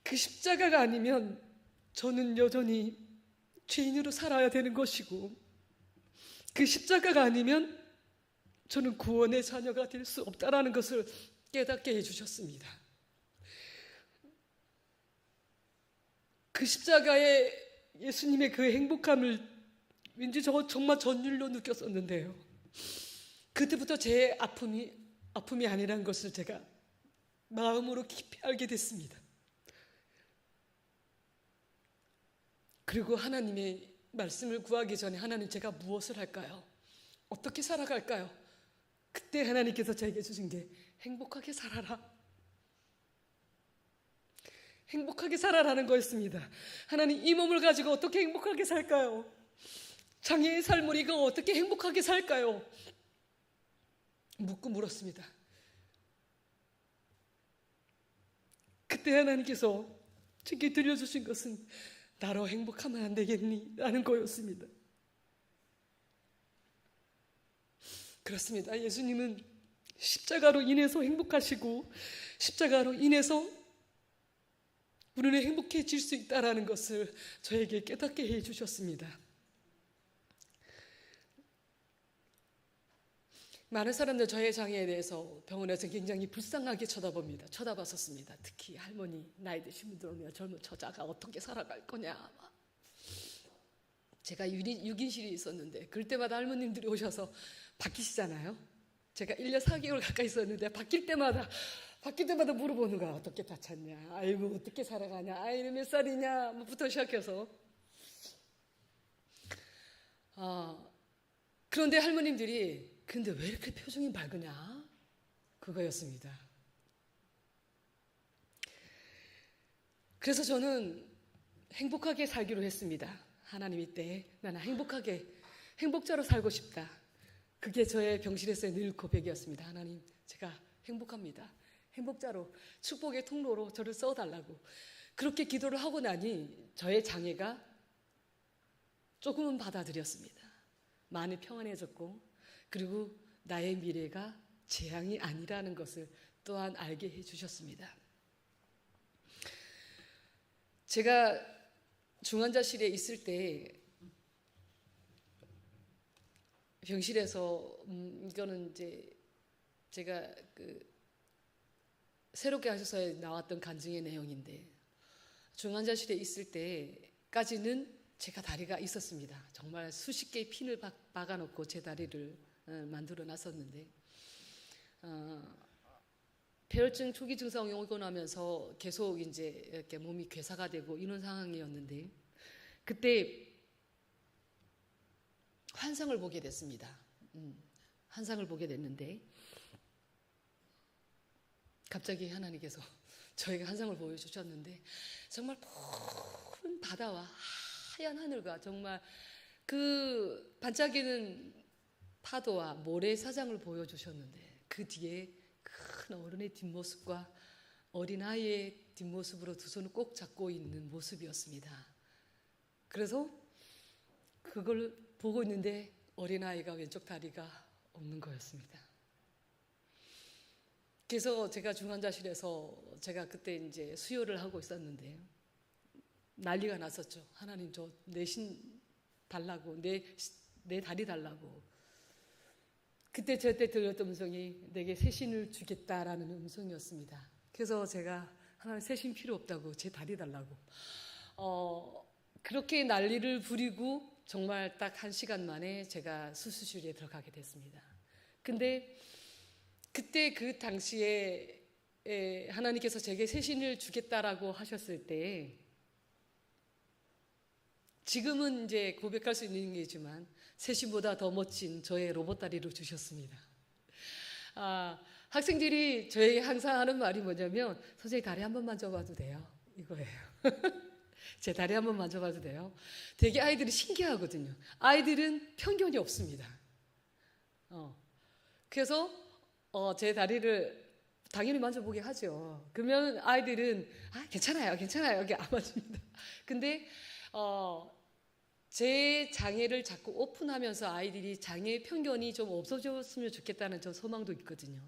그 십자가가 아니면 저는 여전히 죄인으로 살아야 되는 것이고, 그 십자가가 아니면 저는 구원의 자녀가 될 수 없다라는 것을 깨닫게 해주셨습니다. 그 십자가에 예수님의 그 행복함을 왠지 정말 전율로 느꼈었는데요. 그때부터 제 아픔이 아니라는 것을 제가 마음으로 깊이 알게 됐습니다. 그리고 하나님의 말씀을 구하기 전에 하나님, 제가 무엇을 할까요? 어떻게 살아갈까요? 그때 하나님께서 저에게 주신 게 행복하게 살아라. 행복하게 살아라는 거였습니다. 하나님, 이 몸을 가지고 어떻게 행복하게 살까요? 장애의 삶을 이거 어떻게 행복하게 살까요? 묻고 물었습니다. 그때 하나님께서 제게 들려주신 것은 나로 행복하면 안 되겠니? 라는 거였습니다. 그렇습니다. 예수님은 십자가로 인해서 행복하시고 십자가로 인해서 우리는 행복해질 수 있다는 것을 저에게 깨닫게 해주셨습니다. 많은 사람들 저의 장애에 대해서 병원에서 굉장히 불쌍하게 쳐다봤었습니다. 특히 할머니, 나이 드신 분들 오면 젊은 처자가 어떻게 살아갈 거냐. 제가 유긴실이 있었는데 그럴 때마다 할머님들이 오셔서 바뀌시잖아요. 제가 1년 4개월 가까이 있었는데 바뀔 때마다 물어보는 거야. 어떻게 다쳤냐, 아이고 어떻게 살아가냐, 아이는 몇 살이냐 부터 시작해서 그런데 할머님들이 근데 왜 이렇게 표정이 밝으냐? 그거였습니다. 그래서 저는 행복하게 살기로 했습니다. 하나님 이때 나는 행복자로 살고 싶다. 그게 저의 병실에서의 늘 고백이었습니다. 하나님, 제가 행복합니다. 행복자로, 축복의 통로로 저를 써달라고. 그렇게 기도를 하고 나니 저의 장애가 조금은 받아들였습니다. 마음이 평안해졌고, 그리고 나의 미래가 재앙이 아니라는 것을 또한 알게 해주셨습니다. 제가 중환자실에 있을 때 병실에서 이거는 이제 제가 새롭게 하셔서 나왔던 간증의 내용인데, 중환자실에 있을 때까지는 제가 다리가 있었습니다. 정말 수십 개의 핀을 박아놓고 제 다리를 만들어 놨었는데, 폐혈증 초기 증상이 오고 나면서 계속 이제 이렇게 몸이 괴사가 되고 이런 상황이었는데, 그때 환상을 보게 됐습니다. 환상을 보게 됐는데 갑자기 하나님께서 저에게 환상을 보여주셨는데, 정말 푸른 바다와 하얀 하늘과 정말 그 반짝이는 파도와 모래사장을 보여주셨는데, 그 뒤에 큰 어른의 뒷모습과 어린아이의 뒷모습으로 두 손을 꼭 잡고 있는 모습이었습니다. 그래서 그걸 보고 있는데 어린아이가 왼쪽 다리가 없는 거였습니다. 그래서 제가 중환자실에서 제가 그때 이제 수요를 하고 있었는데 난리가 났었죠. 하나님, 저 내 신 달라고, 내 다리 달라고. 그때 저때 들렸던 음성이 내게 새 신을 주겠다라는 음성이었습니다. 그래서 제가 하나님, 새 신 필요 없다고, 제 다리 달라고. 그렇게 난리를 부리고 정말 딱 1시간 만에 제가 수술실에 들어가게 됐습니다. 근데 그때 그 당시에 하나님께서 제게 새 신을 주겠다라고 하셨을 때, 지금은 이제 고백할 수 있는 게지만 새 신보다 더 멋진 저의 로봇 다리를 주셨습니다. 학생들이 저에게 항상 하는 말이 뭐냐면, 선생님 다리 한 번 만져봐도 돼요? 이거예요. 제 다리 한 번 만져봐도 돼요? 되게 아이들이 신기하거든요. 아이들은 편견이 없습니다. 그래서 제 다리를 당연히 만져보게 하죠. 그러면 아이들은 괜찮아요, 괜찮아요, 이렇게 안아줍니다. 근데 제 장애를 자꾸 오픈하면서 아이들이 장애 편견이 좀 없어졌으면 좋겠다는 저 소망도 있거든요.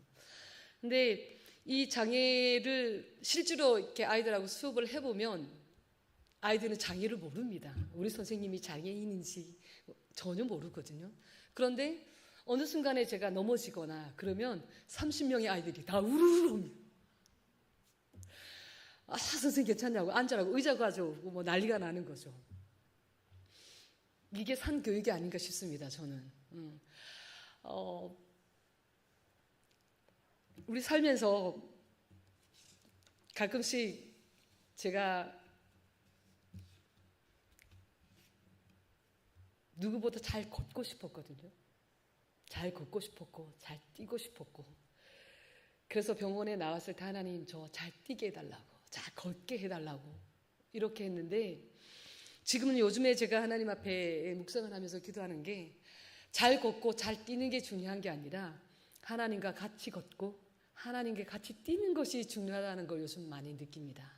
근데 이 장애를 실제로 이렇게 아이들하고 수업을 해보면 아이들은 장애를 모릅니다. 우리 선생님이 장애인인지 전혀 모르거든요. 그런데 어느 순간에 제가 넘어지거나 그러면 30명의 아이들이 다 우르르 옵니다. 아, 선생님 괜찮냐고 앉으라고 의자 가져오고 뭐 난리가 나는 거죠. 이게 산교육이 아닌가 싶습니다. 저는. 우리 살면서 가끔씩 제가 누구보다 잘 걷고 싶었거든요. 잘 걷고 싶었고 잘 뛰고 싶었고 그래서 병원에 나왔을 때 하나님 저 잘 뛰게 해달라고 잘 걷게 해달라고 이렇게 했는데 지금은 요즘에 제가 하나님 앞에 묵상을 하면서 기도하는 게 잘 걷고 잘 뛰는 게 중요한 게 아니라 하나님과 같이 걷고 하나님과 같이 뛰는 것이 중요하다는 걸 요즘 많이 느낍니다.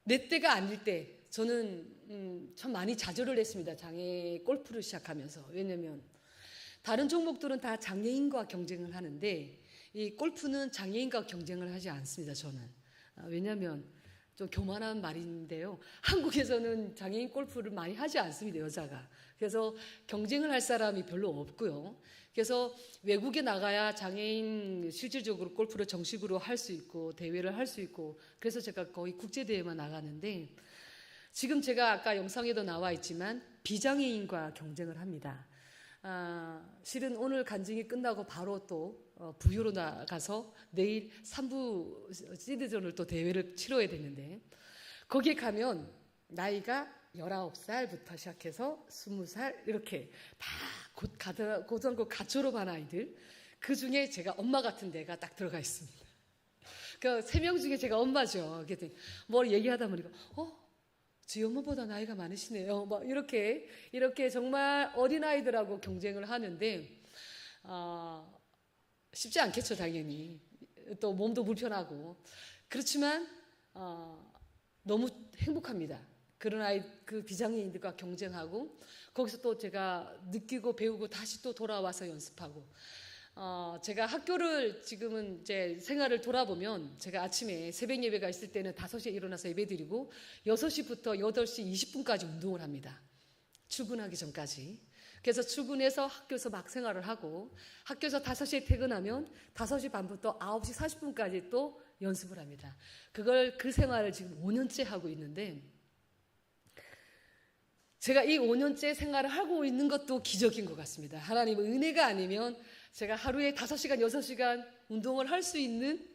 내 때가 아닐 때 저는 참 많이 좌절을 했습니다. 장애 골프를 시작하면서. 왜냐하면 다른 종목들은 다 장애인과 경쟁을 하는데 이 골프는 장애인과 경쟁을 하지 않습니다. 저는. 왜냐하면 좀 교만한 말인데요. 한국에서는 장애인 골프를 많이 하지 않습니다. 여자가. 그래서 경쟁을 할 사람이 별로 없고요. 그래서 외국에 나가야 장애인 실질적으로 골프를 정식으로 할 수 있고 대회를 할 수 있고 그래서 제가 거의 국제대회만 나가는데 지금 제가 아까 영상에도 나와 있지만 비장애인과 경쟁을 합니다. 실은 오늘 간증이 끝나고 바로 또 부유로 나가서 내일 3부 시드전을 또 대회를 치러야 되는데 거기에 가면 나이가 19살부터 시작해서 20살 이렇게 다 고등학교 갓 졸업한 아이들 그 중에 제가 엄마 같은 데가 딱 들어가 있습니다. 그 3명 중에 제가 엄마죠. 그랬더니 뭘 얘기하다 보니까 지 엄마보다 나이가 많으시네요. 막 이렇게 정말 어린 아이들하고 경쟁을 하는데 쉽지 않겠죠, 당연히. 또 몸도 불편하고 그렇지만 너무 행복합니다. 그런 그 비장애인들과 경쟁하고 거기서 또 제가 느끼고 배우고 다시 또 돌아와서 연습하고 제가 학교를 지금은 이제 생활을 돌아보면 제가 아침에 새벽 예배가 있을 때는 5시에 일어나서 예배 드리고 6시부터 8시 20분까지 운동을 합니다. 출근하기 전까지. 그래서 출근해서 학교에서 막 생활을 하고 학교에서 5시에 퇴근하면 5시 반부터 9시 40분까지 또 연습을 합니다. 그 생활을 지금 5년째 하고 있는데 제가 이 5년째 생활을 하고 있는 것도 기적인 것 같습니다. 하나님의 은혜가 아니면 제가 하루에 5시간, 6시간 운동을 할 수 있는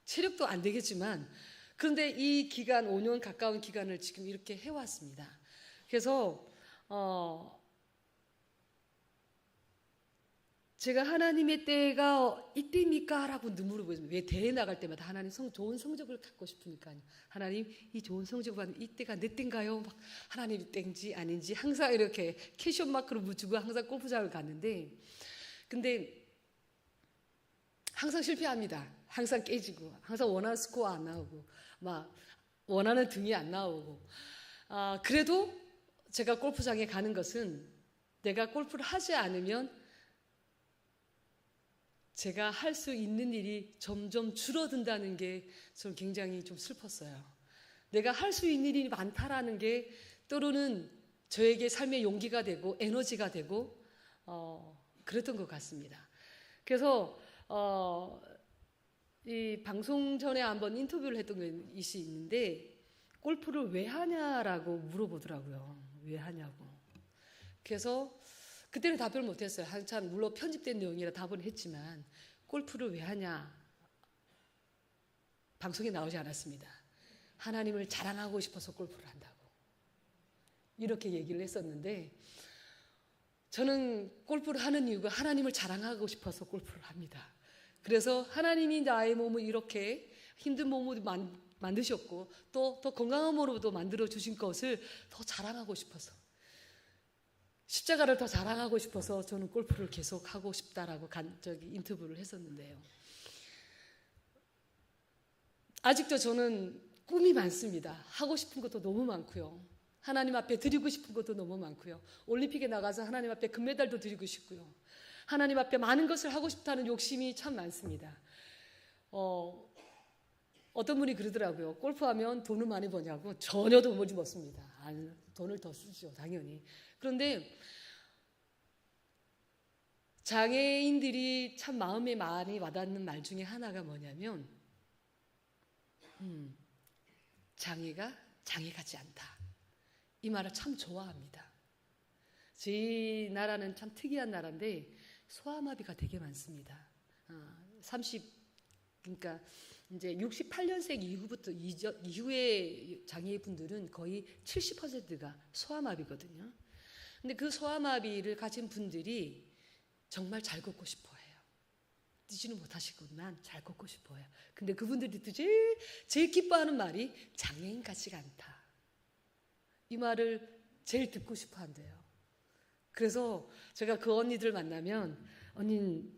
체력도 안 되겠지만 그런데 이 기간, 5년 가까운 기간을 지금 이렇게 해왔습니다. 그래서 제가 하나님의 때가 이때입니까? 라고 눈물을 보였습니다. 왜 대회 나갈 때마다 하나님 좋은 성적을 갖고 싶으니까요. 하나님 이 좋은 성적을 받는 이때가 내 때인가요? 막 하나님이 때인지 아닌지 항상 이렇게 캐션 마크를 묻히고 항상 골프장을 갔는데 근데 항상 실패합니다. 항상 깨지고 항상 원하는 스코어 안 나오고 막 원하는 등이 안 나오고 그래도 제가 골프장에 가는 것은 내가 골프를 하지 않으면 제가 할 수 있는 일이 점점 줄어든다는 게 저는 굉장히 좀 슬펐어요. 내가 할 수 있는 일이 많다라는 게 때로는 저에게 삶의 용기가 되고 에너지가 되고 그랬던 것 같습니다. 그래서 이 방송 전에 한번 인터뷰를 했던 것이 있는데 골프를 왜 하냐라고 물어보더라고요. 왜 하냐고. 그래서 그때는 답변을 못했어요. 한참 물론 편집된 내용이라 답은 했지만 골프를 왜 하냐 방송에 나오지 않았습니다. 하나님을 자랑하고 싶어서 골프를 한다고 이렇게 얘기를 했었는데 저는 골프를 하는 이유가 하나님을 자랑하고 싶어서 골프를 합니다. 그래서 하나님이 나의 몸을 이렇게 힘든 몸으로 만드셨고 또 더 건강한 몸으로도 만들어 주신 것을 더 자랑하고 싶어서 십자가를 더 자랑하고 싶어서 저는 골프를 계속 하고 싶다라고 인터뷰를 했었는데요. 아직도 저는 꿈이 많습니다. 하고 싶은 것도 너무 많고요. 하나님 앞에 드리고 싶은 것도 너무 많고요. 올림픽에 나가서 하나님 앞에 금메달도 드리고 싶고요. 하나님 앞에 많은 것을 하고 싶다는 욕심이 참 많습니다. 어떤 분이 그러더라고요. 골프하면 돈을 많이 버냐고. 전혀 돈을 못 버습니다. 아니, 돈을 더 쓰죠, 당연히. 그런데 장애인들이 참 마음에 많이 와닿는 말 중에 하나가 뭐냐면 장애가 장애 같지 않다. 이 말을 참 좋아합니다. 저희 나라는 참 특이한 나라인데 소아마비가 되게 많습니다. 그러니까 이제 68년생 이후부터 이후의 장애분들은 거의 70%가 소아마비거든요. 근데 그 소아마비를 가진 분들이 정말 잘 걷고 싶어 해요. 뛰지는 못하시지만 잘 걷고 싶어 해요. 근데 그분들이 제일 기뻐하는 말이 장애인 같지가 않다. 이 말을 제일 듣고 싶어 한대요. 그래서 제가 그 언니들 만나면 언니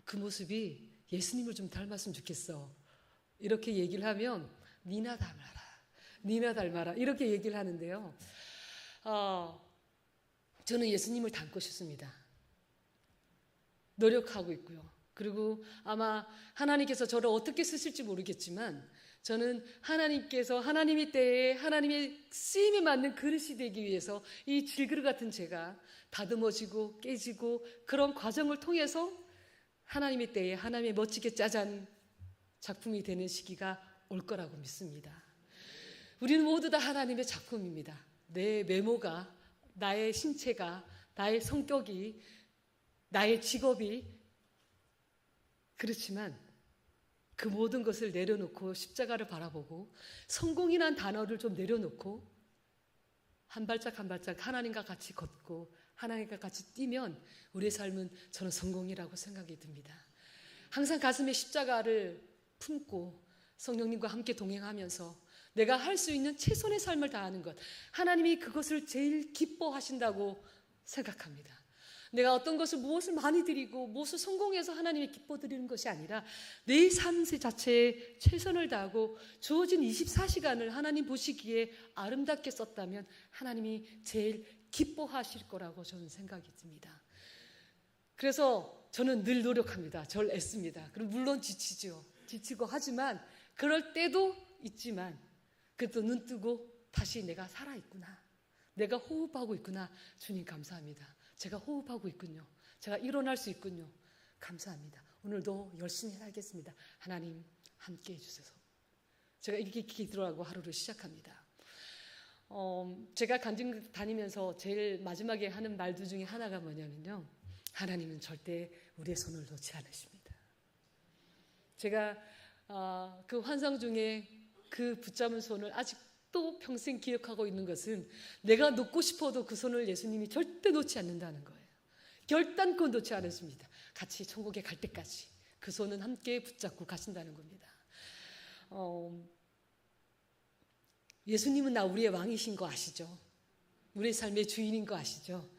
그 모습이 예수님을 좀 닮았으면 좋겠어. 이렇게 얘기를 하면 니나 닮아라. 니나 닮아라. 이렇게 얘기를 하는데요. 저는 예수님을 닮고 싶습니다. 노력하고 있고요. 그리고 아마 하나님께서 저를 어떻게 쓰실지 모르겠지만 저는 하나님께서 하나님의 때에 하나님의 쓰임에 맞는 그릇이 되기 위해서 이 질그릇 같은 제가 다듬어지고 깨지고 그런 과정을 통해서 하나님의 때에 하나님의 멋지게 짜잔 작품이 되는 시기가 올 거라고 믿습니다. 우리는 모두 다 하나님의 작품입니다. 내 외모가, 나의 신체가, 나의 성격이, 나의 직업이 그렇지만 그 모든 것을 내려놓고 십자가를 바라보고 성공이란 단어를 좀 내려놓고 한 발짝 한 발짝 하나님과 같이 걷고 하나님과 같이 뛰면 우리의 삶은 저는 성공이라고 생각이 듭니다. 항상 가슴에 십자가를 품고 성령님과 함께 동행하면서 내가 할 수 있는 최선의 삶을 다하는 것, 하나님이 그것을 제일 기뻐하신다고 생각합니다. 내가 어떤 것을 무엇을 많이 드리고 무엇을 성공해서 하나님이 기뻐 드리는 것이 아니라 내 삶 자체에 최선을 다하고 주어진 24시간을 하나님 보시기에 아름답게 썼다면 하나님이 제일 기뻐하실 거라고 저는 생각이 듭니다. 그래서 저는 늘 노력합니다. 절 애씁니다. 그럼 물론 지치고 하지만 그럴 때도 있지만 그래도 눈 뜨고 다시 내가 살아있구나. 내가 호흡하고 있구나. 주님 감사합니다. 제가 호흡하고 있군요. 제가 일어날 수 있군요. 감사합니다. 오늘도 열심히 살겠습니다. 하나님 함께 해주셔서. 제가 이렇게 기도하고 하루를 시작합니다. 제가 간증 다니면서 제일 마지막에 하는 말들 중에 하나가 뭐냐면요. 하나님은 절대 우리의 손을 놓지 않으십니다. 제가 그 환상 중에 그 붙잡은 손을 아직도 평생 기억하고 있는 것은 내가 놓고 싶어도 그 손을 예수님이 절대 놓지 않는다는 거예요. 결단코 놓지 않으십니다. 같이 천국에 갈 때까지 그 손은 함께 붙잡고 가신다는 겁니다. 예수님은 우리의 왕이신 거 아시죠? 우리의 삶의 주인인 거 아시죠?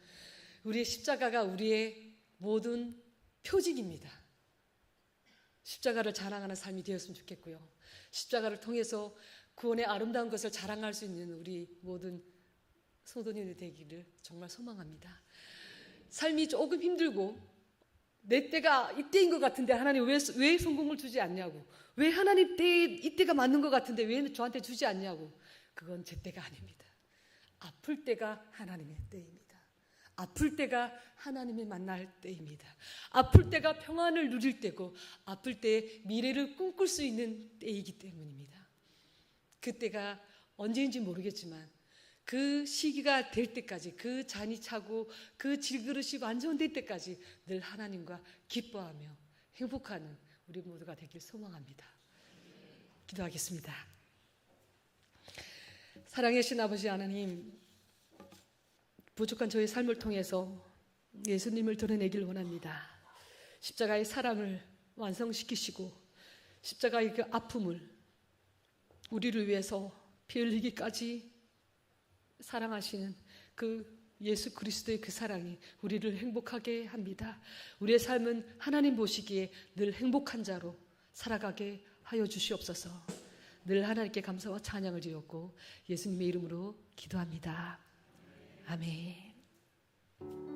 우리의 십자가가 우리의 모든 표징입니다. 십자가를 자랑하는 삶이 되었으면 좋겠고요. 십자가를 통해서 구원의 아름다운 것을 자랑할 수 있는 우리 모든 성도님들 되기를 정말 소망합니다. 삶이 조금 힘들고 내 때가 이때인 것 같은데 하나님 왜 성공을 주지 않냐고, 왜 하나님 때에 이때가 맞는 것 같은데 왜 저한테 주지 않냐고, 그건 제 때가 아닙니다. 아플 때가 하나님의 때입니다. 아플 때가 하나님을 만날 때입니다. 아플 때가 평안을 누릴 때고 아플 때 미래를 꿈꿀 수 있는 때이기 때문입니다. 그때가 언제인지 모르겠지만 그 시기가 될 때까지, 그 잔이 차고 그 질그릇이 완전될 때까지 늘 하나님과 기뻐하며 행복하는 우리 모두가 되길 소망합니다. 기도하겠습니다. 사랑하신 아버지 하나님, 부족한 저의 삶을 통해서 예수님을 드러내길 원합니다. 십자가의 사랑을 완성시키시고 십자가의 그 아픔을 우리를 위해서 피 흘리기까지 사랑하시는 그 예수 그리스도의 그 사랑이 우리를 행복하게 합니다. 우리의 삶은 하나님 보시기에 늘 행복한 자로 살아가게 하여 주시옵소서. 늘 하나님께 감사와 찬양을 드렸고 예수님의 이름으로 기도합니다. 아멘.